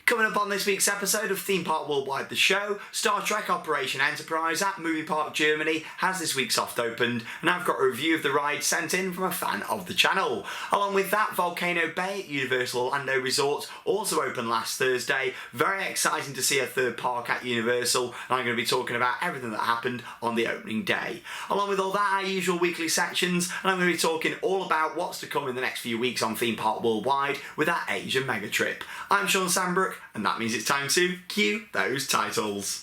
Coming up on this week's episode of Theme Park Worldwide The Show, Star Trek Operation Enterprise at Movie Park Germany has this week soft opened, and I've got a review of the ride sent in from a fan of the channel. Along with that, Volcano Bay at Universal Orlando Resort also opened last Thursday. Very exciting to see a third park at Universal, and I'm going to be talking about everything that happened on the opening day. Along with all that, our usual weekly sections, and I'm going to be talking all about what's to come in the next few weeks on Theme Park Worldwide with our Asia mega trip. I'm Shawn Sanbrooke, and that means it's time to cue those titles.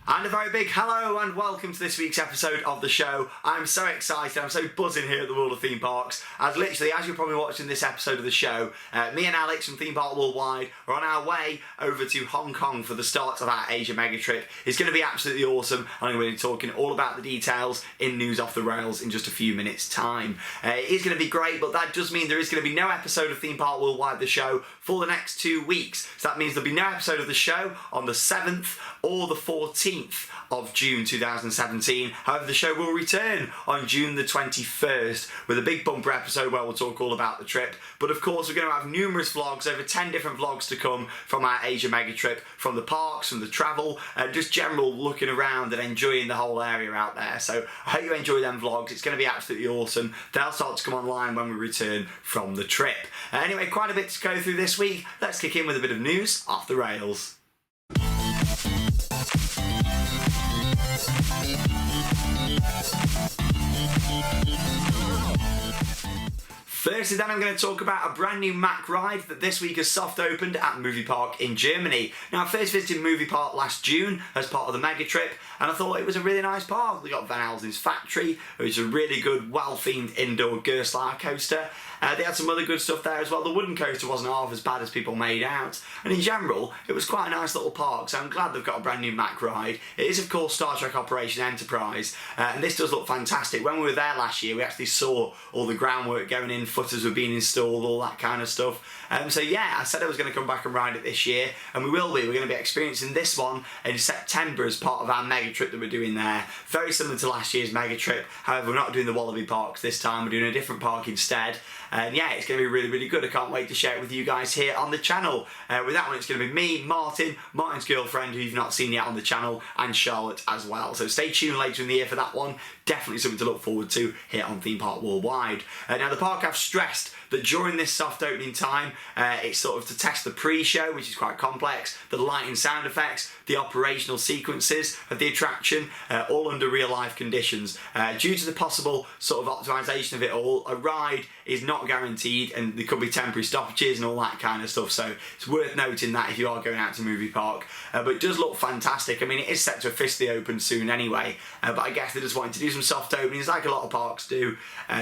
And a very big hello and welcome to this week's episode of the show. I'm so excited, I'm so buzzing here at the World of Theme Parks, as literally, as you're probably watching this episode of the show, me and Alex from Theme Park Worldwide are on our way over to Hong Kong for the start of our Asia mega trip. It's going to be absolutely awesome, and I'm going to be talking all about the details in News Off the Rails in just a few minutes' time. It is going to be great, but that does mean there is going to be no episode of Theme Park Worldwide the show for the next 2 weeks. So that means there'll be no episode of the show on the 7th or the 14th of June 2017. However, the show will return on June the 21st with a big bumper episode where we'll talk all about the trip. But of course, we're going to have numerous vlogs, over 10 different vlogs to come from our Asia mega trip, from the parks, from the travel, and just general looking around and enjoying the whole area out there. So I hope you enjoy them vlogs. It's going to be absolutely awesome. They'll start to come online when we return from the trip. Anyway, quite a bit to go through this week. Let's kick in with a bit of news off the rails. Firstly, then I'm going to talk about a brand new Mack ride that this week has soft opened at Movie Park in Germany. Now, I first visited Movie Park last June as part of the mega trip, and I thought it was a really nice park. We got Van Helsing's Factory, which is a really good, well-themed indoor Gerstlauer coaster. They had some other good stuff there as well. The wooden coaster wasn't half as bad as people made out, and in general, it was quite a nice little park, so I'm glad they've got a brand new Mack ride. It is, of course, Star Trek Operation Enterprise, and this does look fantastic. When we were there last year, we actually saw all the groundwork going in, footers were being installed, all that kind of stuff. So yeah, I said I was going to come back and ride it this year, and we will be. We're going to be experiencing this one in September as part of our mega trip that we're doing there. Very similar to last year's mega trip. However, we're not doing the Wallaby Parks this time. We're doing a different park instead. And yeah, it's going to be really, really good. I can't wait to share it with you guys here on the channel. With that one, it's going to be me, Martin's girlfriend, who you've not seen yet on the channel, and Charlotte as well. So stay tuned later in the year for that one. Definitely something to look forward to here on Theme Park Worldwide. Now, the park have stressed that during this soft opening time, it's sort of to test the pre-show, which is quite complex, the light and sound effects, the operational sequences of the attraction, all under real-life conditions. Due to the possible sort of optimisation of it all, a ride is not guaranteed, and there could be temporary stoppages and all that kind of stuff, so it's worth noting that if you are going out to Movie Park. But it does look fantastic. I mean, it is set to officially open soon anyway, but I guess they just wanted to do some soft openings like a lot of parks do,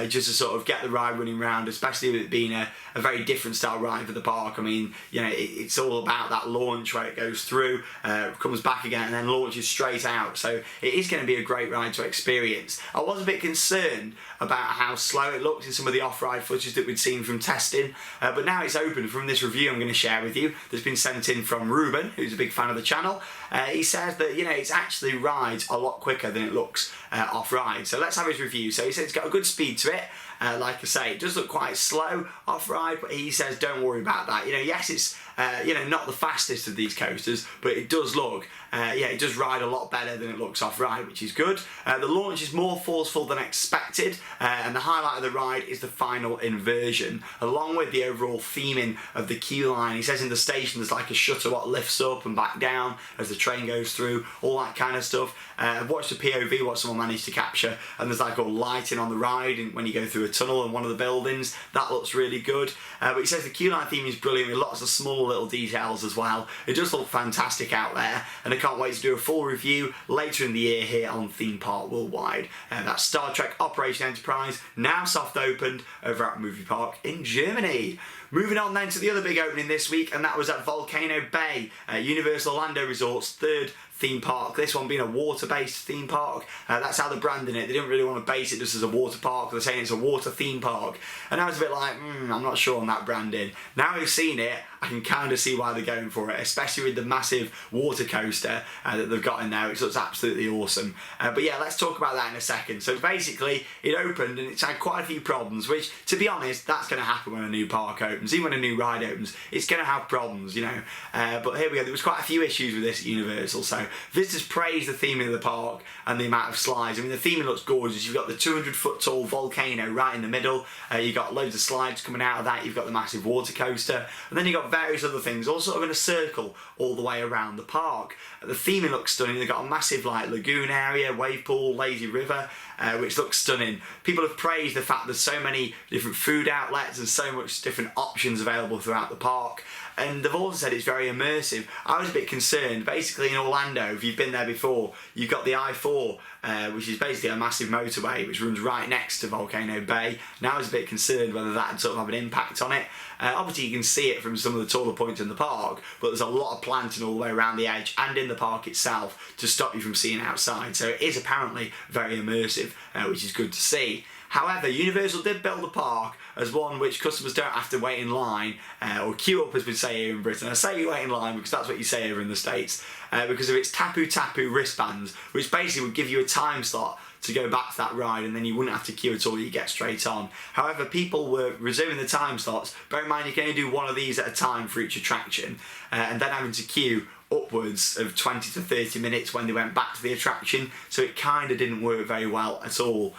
just to sort of get the ride running round, especially with it being a very different style ride for the park. I mean, you know, it's all about that launch where it goes through, comes back again, and then launches straight out. So it is going to be a great ride to experience. I was a bit concerned about how slow it looked in some of the off-ride footage that we'd seen from testing, but now it's open from this review I'm going to share with you that's been sent in from Ruben, who's a big fan of the channel. He says that, you know, it's actually rides a lot quicker than it looks off-ride. So let's have his review. So he says it's got a good speed to it. Like I say, it does look quite slow off-ride, but he says don't worry about that. You know, yes, it's you know, not the fastest of these coasters, but it does look, yeah, it does ride a lot better than it looks off-ride, which is good. The launch is more forceful than expected, and the highlight of the ride is the final inversion, along with the overall theming of the queue line. He says in the station there's like a shutter what lifts up and back down as the train goes through, all that kind of stuff. I've watched the POV, what someone managed to capture, and there's like all lighting on the ride and when you go through a tunnel in one of the buildings. That looks really good. But he says the queue line theme is brilliant with lots of small little details as well. It does look fantastic out there, and I can't wait to do a full review later in the year here on Theme Park Worldwide. That's Star Trek Operation Enterprise, now soft opened over at Movie Park in Germany. Moving on then to the other big opening this week, and that was at Volcano Bay, Universal Orlando Resort's third theme park. This one being a water-based theme park. That's how they're branding it. They didn't really want to base it just as a water park. They're saying it's a water theme park. And I was a bit like, I'm not sure on that branding. Now we've seen it, I can kind of see why they're going for it, especially with the massive water coaster that they've got in there. It looks absolutely awesome. But yeah, let's talk about that in a second. So basically, it opened and it's had quite a few problems, which, to be honest, that's going to happen when a new park opens. Even when a new ride opens, it's going to have problems, you know. But here we go. There was quite a few issues with this at Universal. So visitors praise the theming of the park and the amount of slides. I mean, the theming looks gorgeous. You've got the 200-foot tall volcano right in the middle. You've got loads of slides coming out of that. You've got the massive water coaster. And then you've got various other things, all sort of in a circle all the way around the park. The theming looks stunning. They've got a massive like lagoon area, wave pool, lazy river, which looks stunning. People have praised the fact there's so many different food outlets and so much different options available throughout the park. And they've also said it's very immersive. I was a bit concerned. Basically in Orlando, if you've been there before, you've got the I-4, which is basically a massive motorway which runs right next to Volcano Bay. Now I was a bit concerned whether that would sort of have an impact on it. Obviously you can see it from some of the taller points in the park, but there's a lot of planting all the way around the edge and in the park itself to stop you from seeing outside. So it is apparently very immersive, which is good to see. However, Universal did build the park as one which customers don't have to wait in line or queue up, as we say here in Britain. I say you wait in line because that's what you say over in the States, because of its Tapu Tapu wristbands, which basically would give you a time slot to go back to that ride, and then you wouldn't have to queue at all, you get straight on. However, people were reserving the time slots. Bear in mind you can only do one of these at a time for each attraction, and then having to queue upwards of 20 to 30 minutes when they went back to the attraction, so it kind of didn't work very well at all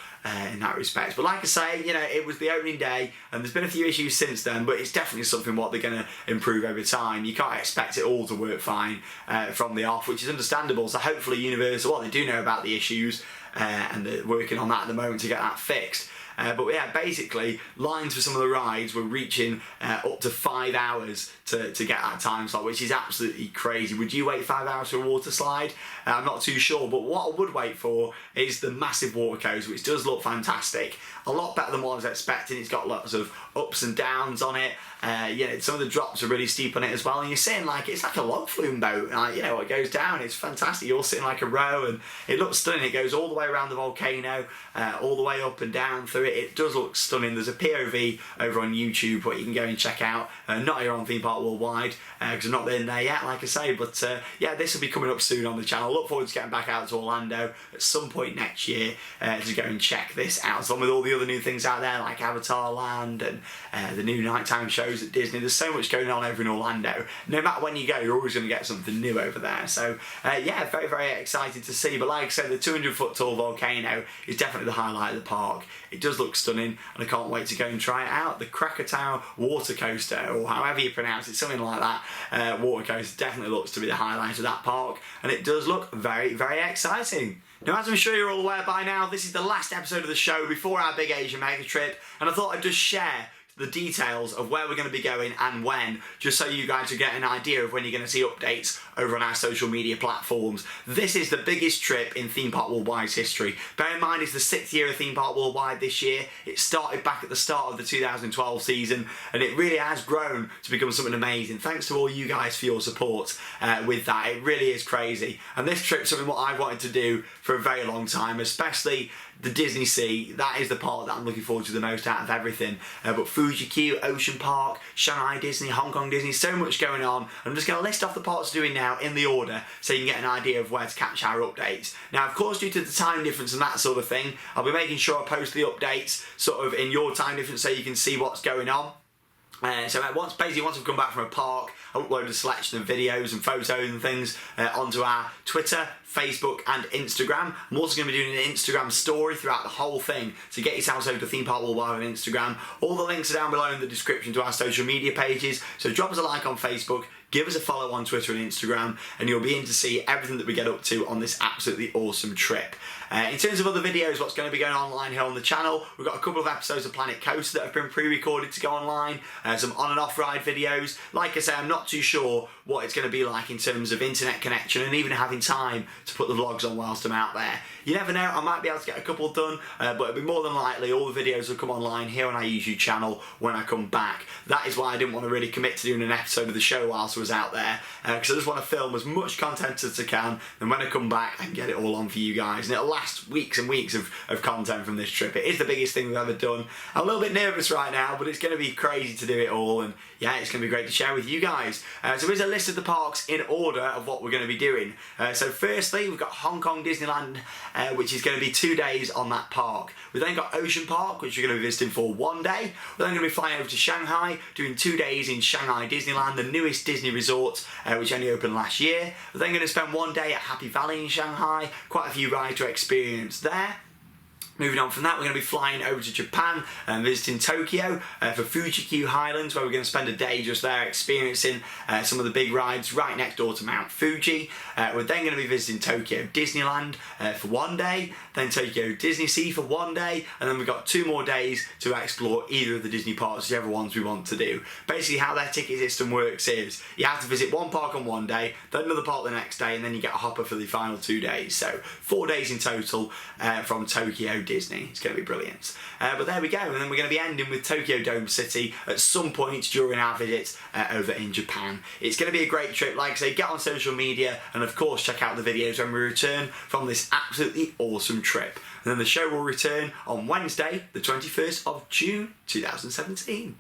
in that respect. But like I say, you know, it was the opening day and there's been a few issues since then, but it's definitely something what they're going to improve over time. You can't expect it all to work fine from the off, which is understandable. So hopefully Universal, well, they do know about the issues and they're working on that at the moment to get that fixed. But yeah, basically, lines for some of the rides were reaching up to 5 hours to get that time slot, which is absolutely crazy. Would you wait 5 hours for a water slide? I'm not too sure, but what I would wait for is the massive water coaster, which does look fantastic. A lot better than what I was expecting. It's got lots of ups and downs on it. Yeah, some of the drops are really steep on it as well, and you're sitting like it's like a log flume boat. Like, you know, it goes down. It's fantastic. You're sitting like a row, and it looks stunning. It goes all the way around the volcano, all the way up and down through it. It does look stunning. There's a POV over on YouTube what you can go and check out. Not here on Theme Park Worldwide because I'm not in there yet, like I say. But yeah, this will be coming up soon on the channel. Look forward to getting back out to Orlando at some point next year to go and check this out. Along with all the other new things out there like Avatar Land and the new nighttime shows at Disney. There's so much going on over in Orlando. No matter when you go, you're always going to get something new over there. So yeah, very, very excited to see. But like I said, the 200-foot tall volcano is definitely the highlight of the park. It does look stunning, and I can't wait to go and try it out. The Krakatoa water coaster, or however you pronounce it, something like that, water coaster definitely looks to be the highlight of that park, and it does look very, very exciting. Now, as I'm sure you're all aware by now, this is the last episode of the show before our big Asia mega trip, and I thought I'd just share the details of where we're going to be going and when, just so you guys will get an idea of when you're going to see updates over on our social media platforms. This is the biggest trip in Theme Park Worldwide's history. Bear in mind, it's the 6th year of Theme Park Worldwide this year. It started back at the start of the 2012 season, and it really has grown to become something amazing. Thanks to all you guys for your support with that. It really is crazy. And this trip's something what I've wanted to do for a very long time, especially the Disney Sea. That is the part that I'm looking forward to the most out of everything. But Fuji Q, Ocean Park, Shanghai Disney, Hong Kong Disney, so much going on. I'm just going to list off the parts we're doing now in the order so you can get an idea of where to catch our updates. Now, of course, due to the time difference and that sort of thing, I'll be making sure I post the updates sort of in your time difference so you can see what's going on. So once I've come back from a park, I upload a selection of videos and photos and things onto our Twitter, Facebook and Instagram. I'm also going to be doing an Instagram story throughout the whole thing, so get yourselves over to Theme Park Worldwide on Instagram. All the links are down below in the description to our social media pages, so drop us a like on Facebook, give us a follow on Twitter and Instagram, and you'll be in to see everything that we get up to on this absolutely awesome trip. In terms of other videos, what's going to be going online here on the channel, we've got a couple of episodes of Planet Coaster that have been pre-recorded to go online, some on and off ride videos. Like I say, I'm not too sure what it's going to be like in terms of internet connection and even having time to put the vlogs on whilst I'm out there. You never know, I might be able to get a couple done, but it'll be more than likely all the videos will come online here on our YouTube channel when I come back. That is why I didn't want to really commit to doing an episode of the show whilst I us out there, because I just want to film as much content as I can, and when I come back I can get it all on for you guys, and it'll last weeks and weeks of content from this trip. It is the biggest thing we've ever done. I'm a little bit nervous right now, but it's going to be crazy to do it all, and yeah, it's going to be great to share with you guys. So here's a list of the parks in order of what we're going to be doing. So firstly, we've got Hong Kong Disneyland, which is going to be 2 days on that park. We've then got Ocean Park, which we're going to be visiting for 1 day. We're then going to be flying over to Shanghai, doing 2 days in Shanghai Disneyland, the newest Disney resort, which only opened last year. We're then going to spend 1 day at Happy Valley in Shanghai, quite a few rides to experience there. Moving on from that, we're going to be flying over to Japan and visiting Tokyo for Fuji-Q Highlands, where we're going to spend a day just there experiencing some of the big rides right next door to Mount Fuji. We're then going to be visiting Tokyo Disneyland for 1 day, then Tokyo Disney Sea for 1 day, and then we've got 2 more days to explore either of the Disney parks, whichever ones we want to do. Basically how their ticket system works is you have to visit one park on 1 day, then another park the next day, and then you get a hopper for the final 2 days. So 4 days in total from Tokyo Disney. It's going to be brilliant. But there we go, and then we're going to be ending with Tokyo Dome City at some point during our visit over in Japan. It's going to be a great trip. Like I say, get on social media and of course check out the videos when we return from this absolutely awesome trip. And then the show will return on Wednesday, the 21st of June 2017.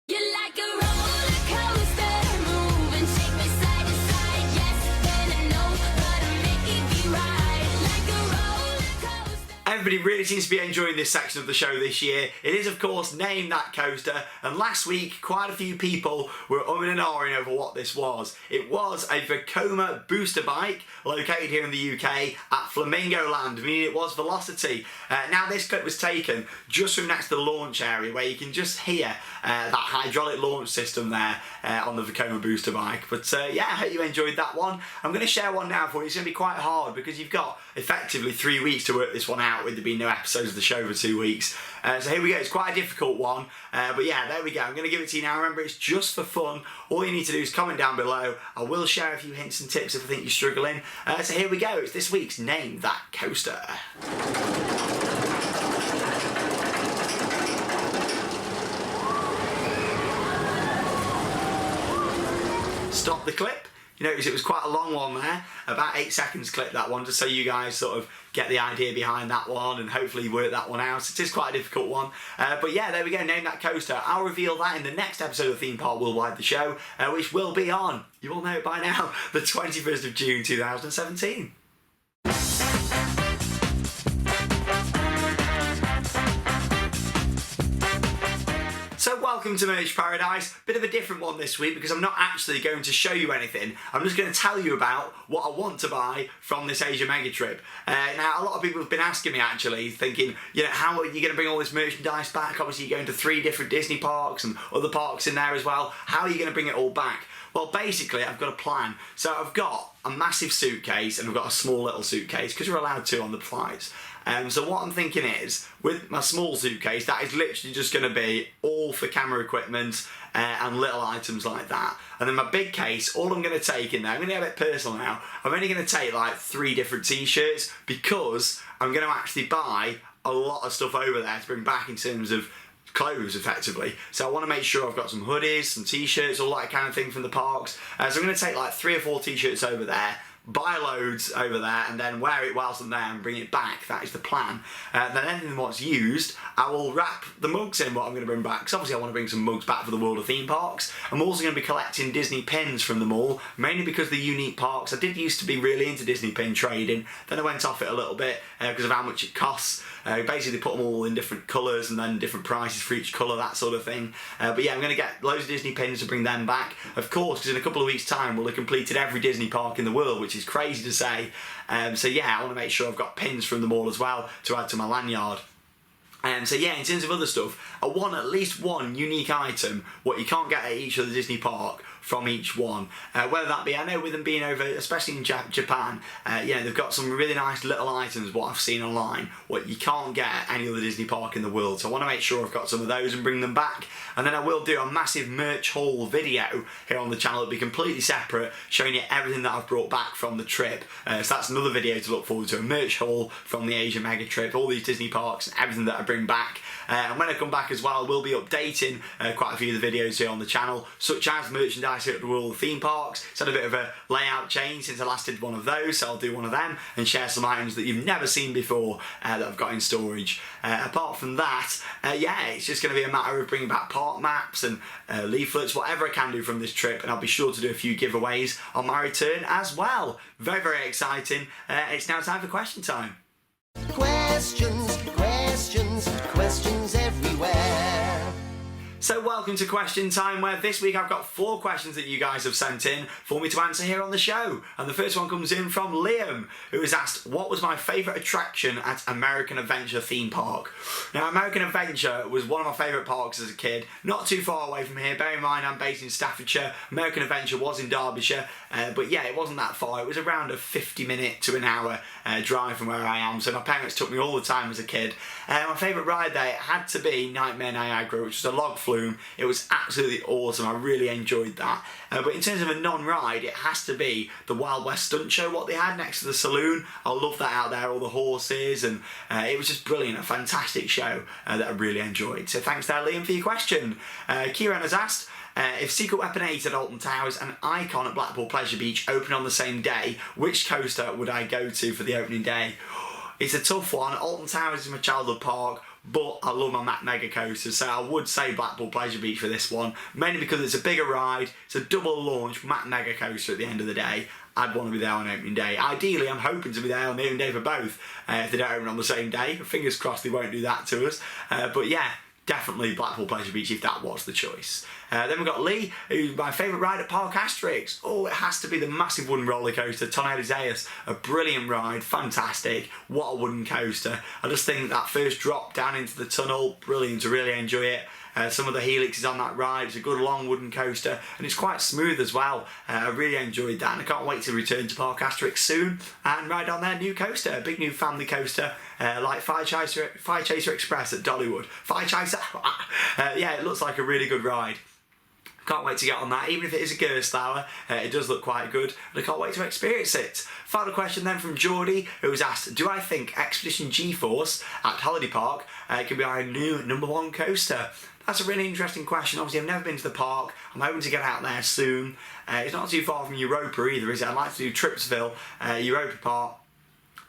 You're like a roller coaster, move and shake me side to side. Yes, then I know, but I make you ride like a roller coaster. Everybody really seems to be enjoying this section of the show this year. It is, of course, Name That Coaster, and last week quite a few people were umming and ahhing over what this was. It was a Vekoma booster bike located here in the UK at Flamingo Land, meaning it was Velocity. Now this clip was taken just from next to the launch area, where you can just hear that hydraulic launch system there on the Vekoma booster bike. But yeah, I hope you enjoyed that one. I'm going to share one now for you. It's going to be quite hard because you've got effectively 3 weeks to work this one out with there being no episodes of the show for 2 weeks. So here we go. It's quite a difficult one, but yeah, there we go. I'm going to give it to you now. Remember, it's just for fun. All you need to do is comment down below. I will share a few hints and tips if I think you're struggling. So here we go. It's this week's Name That Coaster. Stop the clip. You notice it was quite a long one there, about 8 seconds clip, that one, just so you guys sort of get the idea behind that one and hopefully work that one out. It is quite a difficult one, but yeah, there we go, Name That Coaster. I'll reveal that in the next episode of Theme Park Worldwide, the show, which will be on, you all know it by now, the 21st of June 2017. So welcome to Merch Paradise. Bit of a different one this week because I'm not actually going to show you anything. I'm just going to tell you about what I want to buy from this Asia mega trip. Now a lot of people have been asking me actually, thinking, you know, how are you going to bring all this merchandise back? Obviously you're going to 3 different Disney parks and other parks in there as well. How are you going to bring it all back? Well, basically, I've got a plan. So I've got a massive suitcase and I've got a small little suitcase because we're allowed to on the flights. So what I'm thinking is, with my small suitcase, that is literally just going to be all for camera equipment and little items like that. And then my big case, all I'm going to take in there, I'm going to get a bit personal now, I'm only going to take like 3 different t-shirts because I'm going to actually buy a lot of stuff over there to bring back in terms of clothes effectively. So I want to make sure I've got some hoodies, some t-shirts, all that kind of thing from the parks. So I'm going to take like 3 or 4 t-shirts over there, buy loads over there and then wear it whilst I'm there and bring it back. That is the plan. Then anything what's used, I will wrap the mugs in what I'm going to bring back, because obviously I want to bring some mugs back for the World of Theme Parks. I'm also going to be collecting Disney pins from them all, mainly because they're unique parks. I did used to be really into Disney pin trading, then I went off it a little bit because of how much it costs. Basically put them all in different colours and then different prices for each colour, that sort of thing. But yeah, I'm going to get loads of Disney pins to bring them back, of course, because in a couple of weeks time we'll have completed every Disney park in the world, which is crazy to say. So yeah, I want to make sure I've got pins from them all as well to add to my lanyard. So yeah, in terms of other stuff, I want at least one unique item, what you can't get at each other Disney park, from each one. Whether that be, I know with them being over, especially in Japan, yeah, they've got some really nice little items, what I've seen online, what you can't get at any other Disney park in the world. So I want to make sure I've got some of those and bring them back. And then I will do a massive merch haul video here on the channel. It'll be completely separate, showing you everything that I've brought back from the trip. So that's another video to look forward to, a merch haul from the Asia mega trip, all these Disney parks and everything that I bring back. And when I come back as well, we'll be updating quite a few of the videos here on the channel, such as merchandise merchandise at all the theme parks. It's had a bit of a layout change since I last did one of those, so I'll do one of them and share some items that you've never seen before that I've got in storage. Apart from that, yeah, it's just going to be a matter of bringing back park maps and leaflets, whatever I can do from this trip, and I'll be sure to do a few giveaways on my return as well. Very, very exciting. It's now time for question time. Questions, questions, questions everywhere. So welcome to Question Time, where this week I've got 4 questions that you guys have sent in for me to answer here on the show. And the first one comes in from Liam, who has asked, what was my favourite attraction at American Adventure theme park? Now, American Adventure was one of my favourite parks as a kid, not too far away from here. Bear in mind, I'm based in Staffordshire. American Adventure was in Derbyshire, but yeah, it wasn't that far. It was around a 50-minute to an hour drive from where I am, so my parents took me all the time as a kid. My favourite ride there had to be Nightmare Niagara, which was a log flume. It was absolutely awesome. I really enjoyed that. But in terms of a non-ride, it has to be the Wild West Stunt Show, what they had next to the saloon. I love that out there, all the horses, and it was just brilliant, a fantastic show that I really enjoyed. So thanks there, Liam, for your question. Kieran has asked, if Secret Weapon 8 at Alton Towers and Icon at Blackpool Pleasure Beach open on the same day, which coaster would I go to for the opening day? It's a tough one. Alton Towers is my childhood park, but I love my Mack Mega coaster, so I would say Blackpool Pleasure Beach for this one, mainly because it's a bigger ride. It's a double launch Mack Mega coaster at the end of the day. I'd want to be there on opening day. Ideally, I'm hoping to be there on the opening day for both, if they don't open on the same day. Fingers crossed they won't do that to us. But yeah, definitely Blackpool Pleasure Beach if that was the choice. Then we've got Lee, who's my favourite ride at Park Asterix. Oh, it has to be the massive wooden roller coaster, Tornado Zeus. A brilliant ride, fantastic. What a wooden coaster. I just think that first drop down into the tunnel, brilliant, to really enjoy it. Some of the helixes on that ride. It's a good long wooden coaster, and it's quite smooth as well. I really enjoyed that, and I can't wait to return to Park Asterix soon and ride on their new coaster, a big new family coaster, like Fire Chaser Express at Dollywood. Fire Chaser, yeah, it looks like a really good ride. Can't wait to get on that, even if it is a Gerstlauer. It does look quite good, and I can't wait to experience it. Final question then from Geordie, who was asked, do I think Expedition G-Force at Holiday Park can be our new #1 coaster? That's a really interesting question. Obviously, I've never been to the park. I'm hoping to get out there soon. It's not too far from Europa either, is it? I'd like to do Tripsville, Europa Park,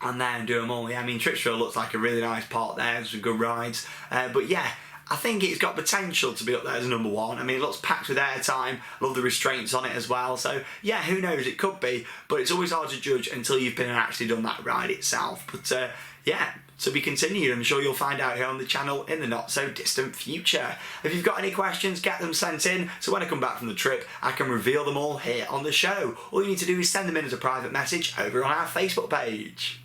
and then do them all. Yeah, I mean, Tripsville looks like a really nice park there. There's some good rides. But yeah, I think it's got potential to be up there as #1. I mean, it looks packed with airtime. Love the restraints on it as well. So yeah, who knows? It could be, but it's always hard to judge until you've been and actually done that ride itself. But yeah, to be continued. I'm sure you'll find out here on the channel in the not so distant future. If you've got any questions, get them sent in, so when I come back from the trip, I can reveal them all here on the show. All you need to do is send them in as a private message over on our Facebook page.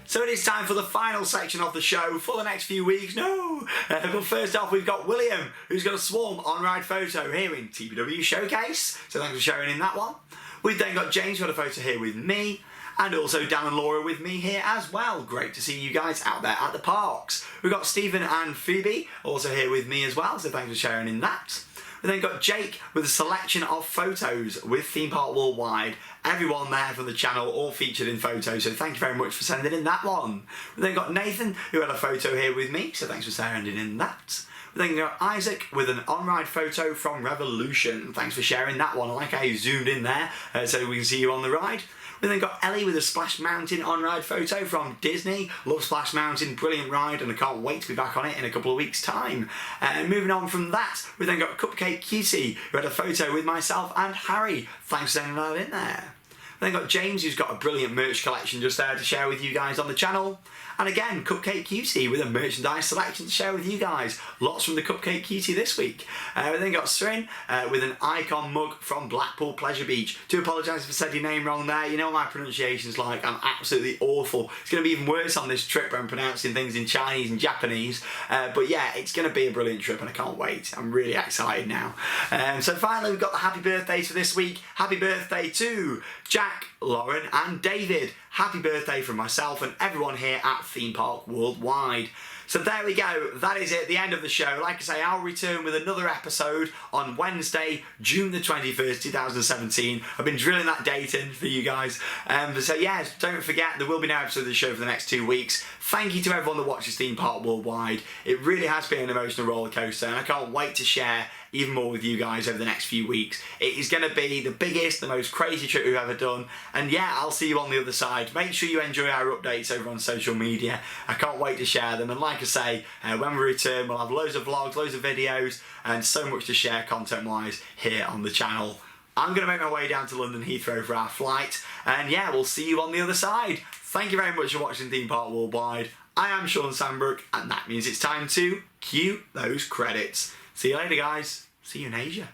So it is time for the final section of the show for the next few weeks. No! But first off, we've got William, who's got a swarm on-ride photo here in TBW Showcase. So thanks for sharing in that one. We've then got James, who got a photo here with me. And also Dan and Laura with me here as well. Great to see you guys out there at the parks. We've got Stephen and Phoebe also here with me as well. So thanks for sharing in that. We then got Jake with a selection of photos with Theme Park Worldwide. Everyone there from the channel all featured in photos, so thank you very much for sending in that one. We then got Nathan, who had a photo here with me, so thanks for sending in that. We then got Isaac with an on-ride photo from Revolution. Thanks for sharing that one. I like how you zoomed in there so we can see you on the ride. We then got Ellie with a Splash Mountain on-ride photo from Disney. Love Splash Mountain, brilliant ride, and I can't wait to be back on it in a couple of weeks' time. Moving on from that, we then got Cupcake Cutie, who had a photo with myself and Harry. Thanks for sending that in there. We then got James, who's got a brilliant merch collection just there to share with you guys on the channel. And again, Cupcake Cutie with a merchandise selection to share with you guys. Lots from the Cupcake Cutie this week. We then got Srin with an Icon mug from Blackpool Pleasure Beach. Do apologise if I said your name wrong there. You know what my pronunciation's like. I'm absolutely awful. It's going to be even worse on this trip when I'm pronouncing things in Chinese and Japanese. But yeah, it's going to be a brilliant trip and I can't wait. I'm really excited now. So finally, we've got the happy birthdays for this week. Happy birthday to Jack, Lauren and David. happy birthday from myself and everyone here at Theme Park Worldwide. So there we go, that is it, the end of the show. Like I say, I'll return with another episode on Wednesday, June the 21st, 2017. I've been drilling that date in for you guys. So yeah, don't forget, there will be no episode of the show for the next 2 weeks. Thank you to everyone that watches Theme Park Worldwide. It really has been an emotional roller coaster, and I can't wait to share even more with you guys over the next few weeks. It is going to be the biggest, the most crazy trip we've ever done, and yeah, I'll see you on the other side. Make sure you enjoy our updates over on social media. I can't wait to share them, and like I say, when we return, we'll have loads of vlogs, loads of videos, and so much to share content-wise here on the channel. I'm going to make my way down to London Heathrow for our flight, and yeah, we'll see you on the other side. Thank you very much for watching Theme Park Worldwide. I am Shawn Sanbrooke, and that means it's time to cue those credits. See you later, guys. See you in Asia.